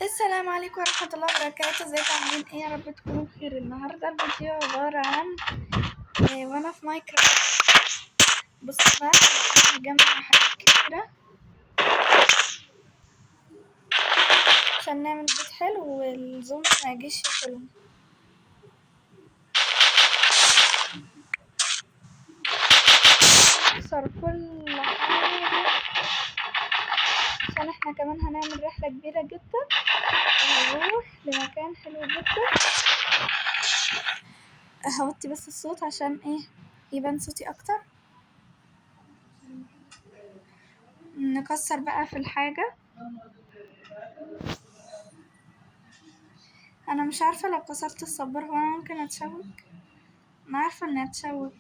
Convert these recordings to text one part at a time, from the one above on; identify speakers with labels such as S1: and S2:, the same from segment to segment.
S1: السلام عليكم ورحمة الله وبركاته. ازيكم عاملين ايه؟ يا رب تكونوا بخير. النهاردة الفيديو عبارة عن وانا في ماينكرافت. بصوا بقى، هجمع حاجات كتيرة عشان نعمل بيت حلو والزومبي ما يجيش ياكلنا. نكسر كل حاجة عشان احنا كمان هنعمل رحلة كبيرة جدا وهنروح لمكان حلو جدا. هوطي بس الصوت عشان ايه يبان صوتي اكتر. نكسر بقى في الحاجة. انا مش عارفة لو كسرت الصبار هو انا ممكن اتشوك. انا عارفة اني اتشوك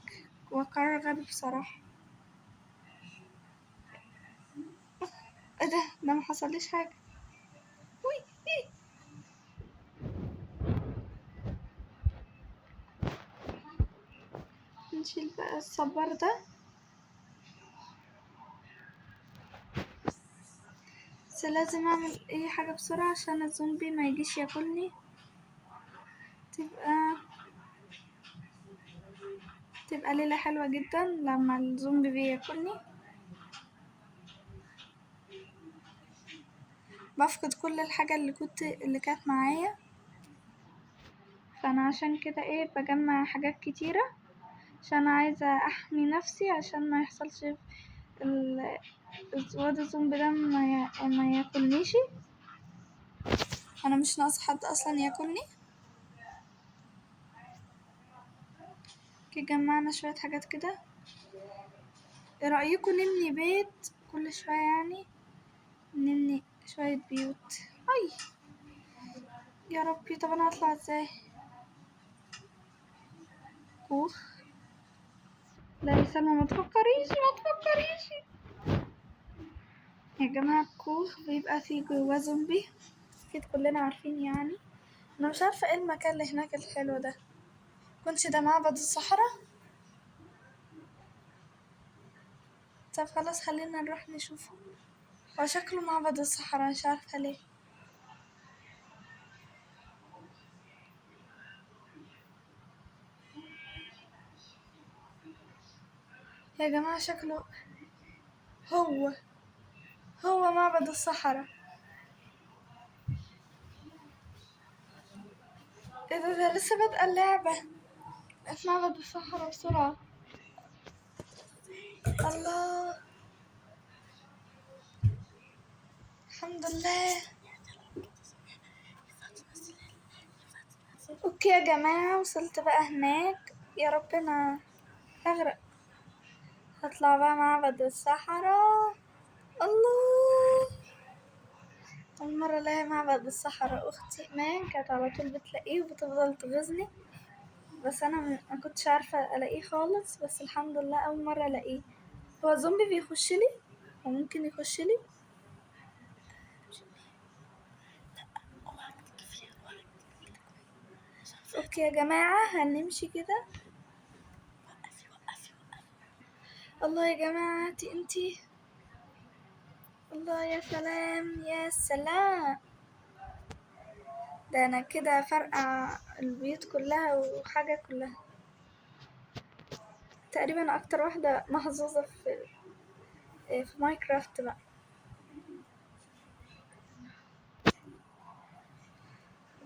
S1: وقرار غبي بصراحة. ايه ده ما حصليش حاجة. وي إيه؟ نشيل بقى الصبار ده. بس لازم اعمل اي حاجة بسرعة عشان الزومبي ما يجيش ياكلني. تبقى ليلة حلوة جدا لما الزومبي بياكلني. بفقد كل الحاجة اللي كانت معايا، فانا عشان كده ايه بجمع حاجات كتيرة عشان عايزة احمي نفسي عشان ما يحصلش الواد الزومبي ده ما ياكلنيش. انا مش ناقص حد اصلا ياكلني. جمعنا شوية حاجات كده. ايه رأيكم نبني بيت كل شوية؟ يعني نبني شوية بيوت. اي يا ربي، طب انا هطلع ازاي؟ كوخ. لا يا سلمى، ما تفكريش. يا جماعة الكوخ بيبقى فيه جواه زومبي، اكيد كلنا عارفين. يعني انا مش عارفة ايه المكان اللي هناك الحلو ده. كنتش ده معبد الصحراء؟ طب خلاص خلينا نروح نشوفه. هو شكله معبد الصحراء، مش عارفة ليه. يا جماعة شكله هو معبد الصحراء. ايه ده لسه بادئة اللعبة. في معبد الصحراء بسرعة. الله، الحمد لله. اوكي يا جماعة، وصلت بقى هناك. يا ربنا هغرق. هطلع بقى معبد الصحراء. الله، أول مرة ألاقي معبد الصحراء. أختي إيمان كانت على طول بتلاقيه وبتفضل تغيظني، بس أنا ما كنتش عارفة ألاقيه خالص. بس الحمد لله أول مرة ألاقيه. هو زومبي بيخش لي وممكن يخش لي. اوكي يا جماعة هنمشي كده. الله يا جماعة، انتي الله، يا سلام يا سلام. ده انا كده فرقع البيوت كلها وحاجة كلها. تقريبا اكتر واحدة محظوظة في ماينكرافت بقى.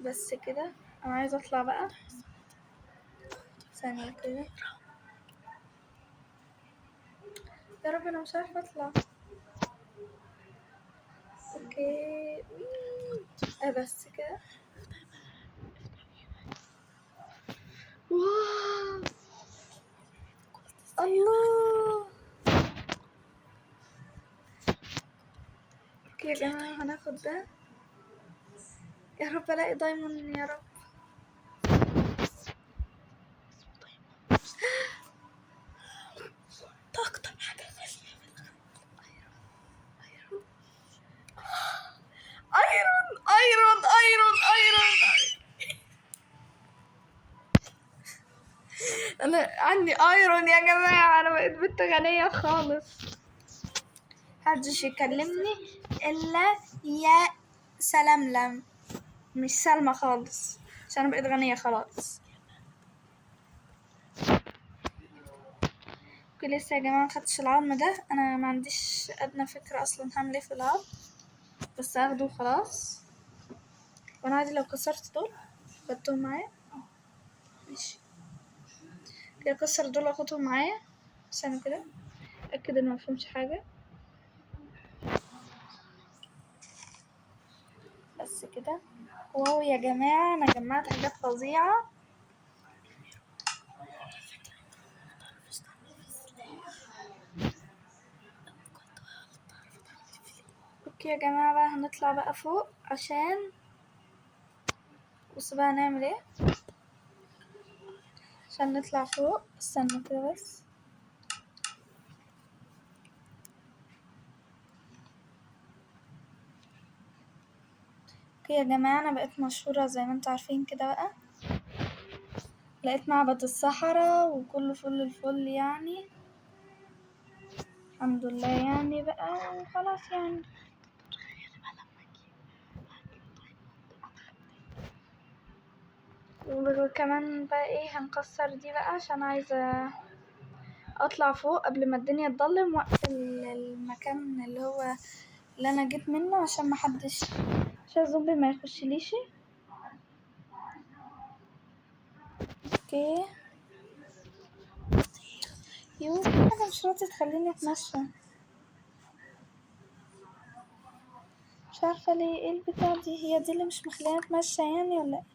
S1: بس كده انا عايزة اطلع بقى ثانية كده. يا رب انا مش عارفة اطلع. اوكي بس كده. واو، الله. اوكي يا جماعة هناخد ده. يا رب الاقي دايموند يا رب. ده اكتر حاجة غالية. ايرون. انا عندي ايرون يا جماعة. انا بقيت بنت غنية خالص. محدش يكلمني الا يا سلملم، مش سلمى خالص، عشان انا بقيت غنية خلاص. لسه يا جماعة مخدتش العظم ده، انا ما عنديش ادنى فكرة اصلا هعمل ايه في العظم، بس هاخده خلاص. وانا عادي لو كسرت دول خدتهم معايا، ماشي كده اكسر دول واخدهم معايا. استنى كده اتاكد ان مفهومش حاجة، بس كده. واو يا جماعة انا جمعت حاجات فظيعة. اوكي يا جماعة بقى هنطلع بقى فوق، بصوا بقى هنعمل ايه عشان نطلع فوق. استنى كده بس. اوكي يا جماعة انا بقيت مشهورة زي ما انتوا عارفين كده بقى، لقيت معبد الصحراء وكله فل الفل يعني، الحمد لله يعني بقى وخلاص يعني. وكمان بقى ايه هنكسر دي بقى عشان عايزة اطلع فوق قبل ما الدنيا تضلم واقفل المكان اللي انا جيت منه عشان محدش، عشان الزومبي ما يخشليش. اوكي يو في حاجة مش راضية تخليني اتمشى، مش عارفة ليه، ايه البتاع دي، هي دي اللي مش مخليني اتمشى يعني ولا ايه؟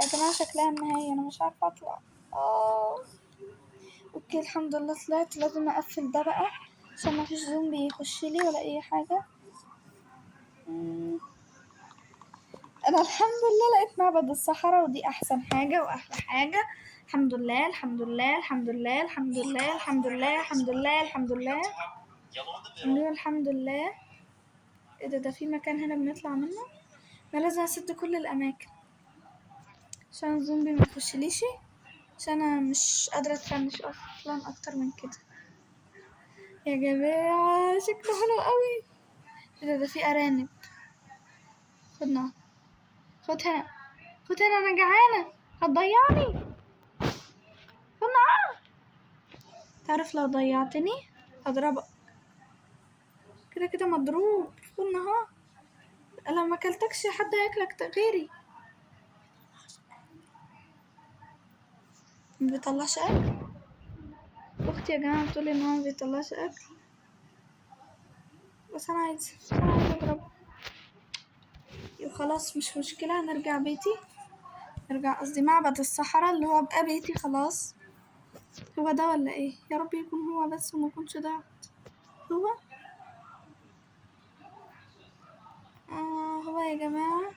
S1: يا جماعة شكلها النهاية، انا مش عارفة اطلع. اوكي الحمد لله طلعت، لازم اقفل ده بقى عشان ما فيش زومبي يخشلي ولا اي حاجة. انا الحمد لله لقيت معبد الصحراء ودي احسن حاجة واحلى حاجة. الحمد لله الحمد لله الحمد لله الحمد لله الحمد لله الحمد لله الحمد لله الحمد لله. ايه ده في مكان هنا بنطلع منه، انا لازم اسد كل الاماكن عشان الزومبي ما يخشليش، عشان انا مش قادرة اتفنش اصلا اكتر من كده. يا جماعة شكله حلو قوي. ايه ده في ارانب، خدنا، خد هنا، خد هنا انا جعانة هتضيعني، خدنا. تعرف لو ضيعتني هضربك، كده كده مضروب، خدنا اهو، لو ما اكلتكش حد هياكلك غيري. ما بيطلعش اكل، اختي يا جماعة بتقولي ان هو ما بيطلعش اكل، بس انا عايزة اضربه. خلاص مش مشكلة، نرجع بيتي، نرجع قصدي معبد الصحراء اللي هو بقى بيتي خلاص. هو ده ولا ايه؟ يا رب يكون هو بس وما يكونش ضعت. هو هو يا جماعة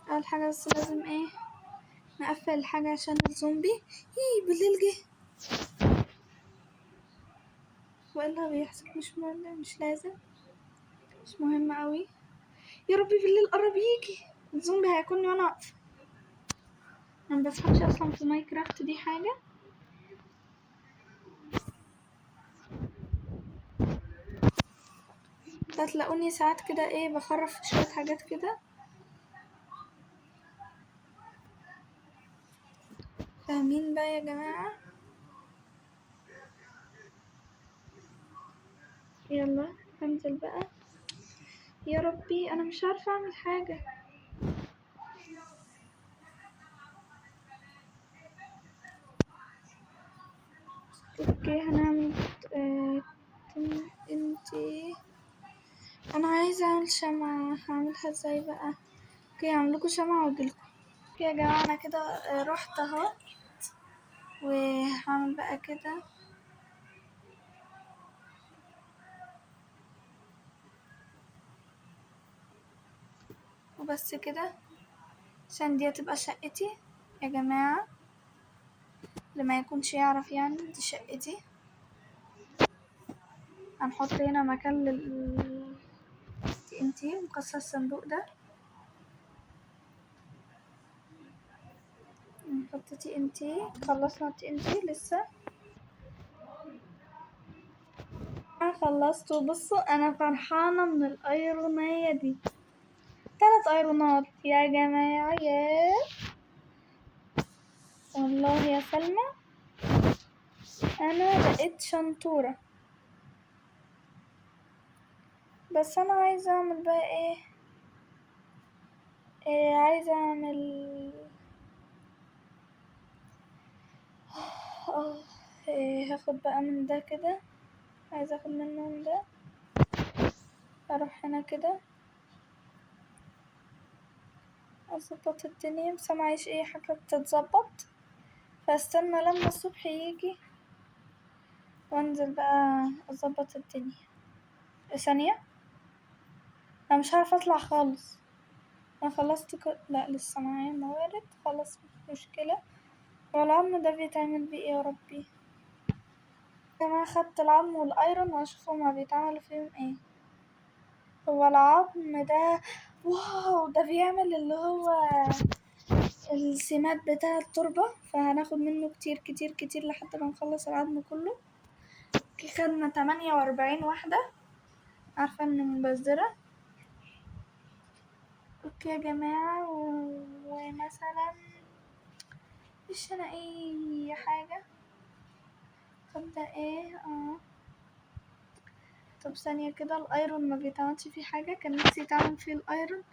S1: اول حاجة بس لازم ايه نقفل الحاجة عشان الزومبي بالليل جه، والا بيحصل مش لازم، مش مهم قوي. يا ربي بالليل قرب يجي الزومبي هياكلني وانا واقفة. انا مبفهمش اصلا في ماينكرافت دي حاجة. هتلاقوني ساعات كده ايه بخرف في شوية حاجات كده، فاهمين بقى يا جماعة. يلا هنزل بقى، يا ربي انا مش عارفة اعمل حاجة. اوكي هنعمل انتي، انا عايزة اعمل شمعة، هعملها ازاي بقى؟ اوكي هعملكوا شمعة واجيلكوا. اوكي يا جماعة انا كده رحت اهو، وهعمل بقى كده، وبس كده عشان دي هتبقى شقتي يا جماعة، لما يكونش يعرف يعني دي شقتي. هنحط هنا مكان تي ان تي مكسر الصندوق ده، نحط تي ان تي، خلصنا تي ان تي لسه. أنا خلصت وبصوا أنا فرحانة من الأيرونية دي، 3 أيرونات يا جماعة. يا والله يا سلمى أنا بقيت شنطورة. بس أنا عايزة أعمل بقى إيه عايزة أعمل هاخد بقى من ده كده، عايزة أخد منه من ده، أروح هنا كده أظبط الدنيا. بس معيش أي حاجة بتتظبط، فاستنى لما الصبح يجي وانزل بقى اظبط الدنيا. ثانية، انا مش عارفة اطلع خالص. انا خلصت لا لسه معايا موارد. خلاص مش مشكلة. هو العظم ده بيتعمل بيه ايه يا ربي؟ انا خدت العظم والايرون واشوف هما بيتعملوا فيهم ايه. هو العظم ده واو، ده بيعمل اللي هو السمات بتاع التربة، فهناخد منه كتير كتير كتير لحد ما نخلص العظم كله. خدنا 48 واحدة، عارفة اني مبذرة. اوكي يا جماعة، ومثلا مش هنا اي حاجة. طب ده ايه؟ طب ثانية كده، الايرون ما بيتعملش فيه حاجة، كان نفسي يتعمل فيه الايرون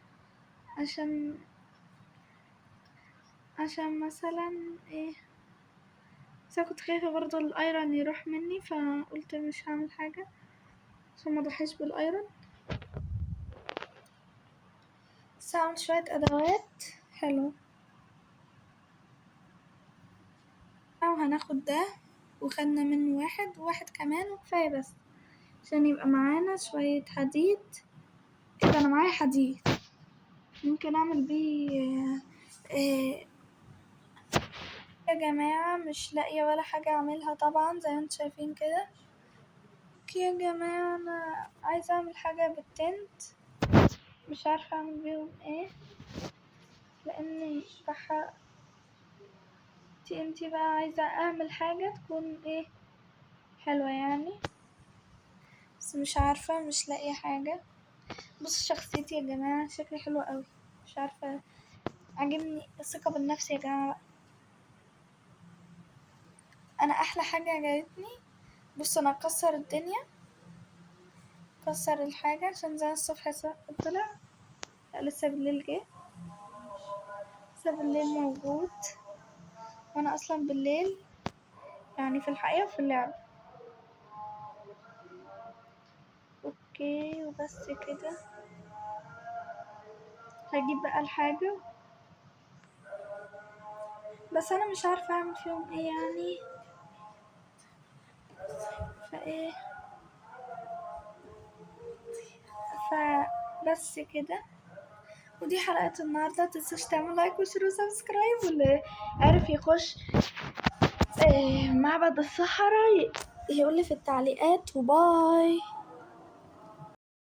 S1: عشان مثلا ايه. بس أنا كنت خايفة برضه الايرون يروح مني، فقلت مش هعمل حاجة عشان ما اضحيش بالايرون. بس هعمل شوية ادوات حلوة. او هناخد ده، وخدنا منه واحد كمان وكفاية، بس عشان يبقى معانا شوية حديد كده. انا معايا حديد ممكن اعمل بيه يا جماعة مش لاقية ولا حاجة اعملها طبعا زي ما انتم شايفين كده. اوكي يا جماعة، انا عايزة اعمل حاجة بالتنت، مش عارفة اعمل بيهم ايه، لاني انتي بقى عايزة اعمل حاجة تكون ايه حلوة يعني. بس مش عارفة، مش لاقية حاجة. بص شخصيتي يا جماعة، شكلي حلو قوي، مش عارفة، عجبني الثقة بالنفس يا جماعة. انا احلى حاجة عجبتني، بص انا اكسر الدنيا، اكسر الحاجة عشان زي الصبح طلع. لا لسه بالليل جه، لسه بالليل موجود، وانا اصلا بالليل يعني في الحقيقة وفي اللعب. اوكي وبس كده. هجيب بقى الحاجة، بس انا مش عارفة اعمل فيهم ايه يعني، فايه فبس كده. ودي حلقة النهاردة، متنسوش تعملوا لايك وشير وسبسكرايب، واللي عارف يخش معبد الصحراء يقولي في التعليقات. وباي.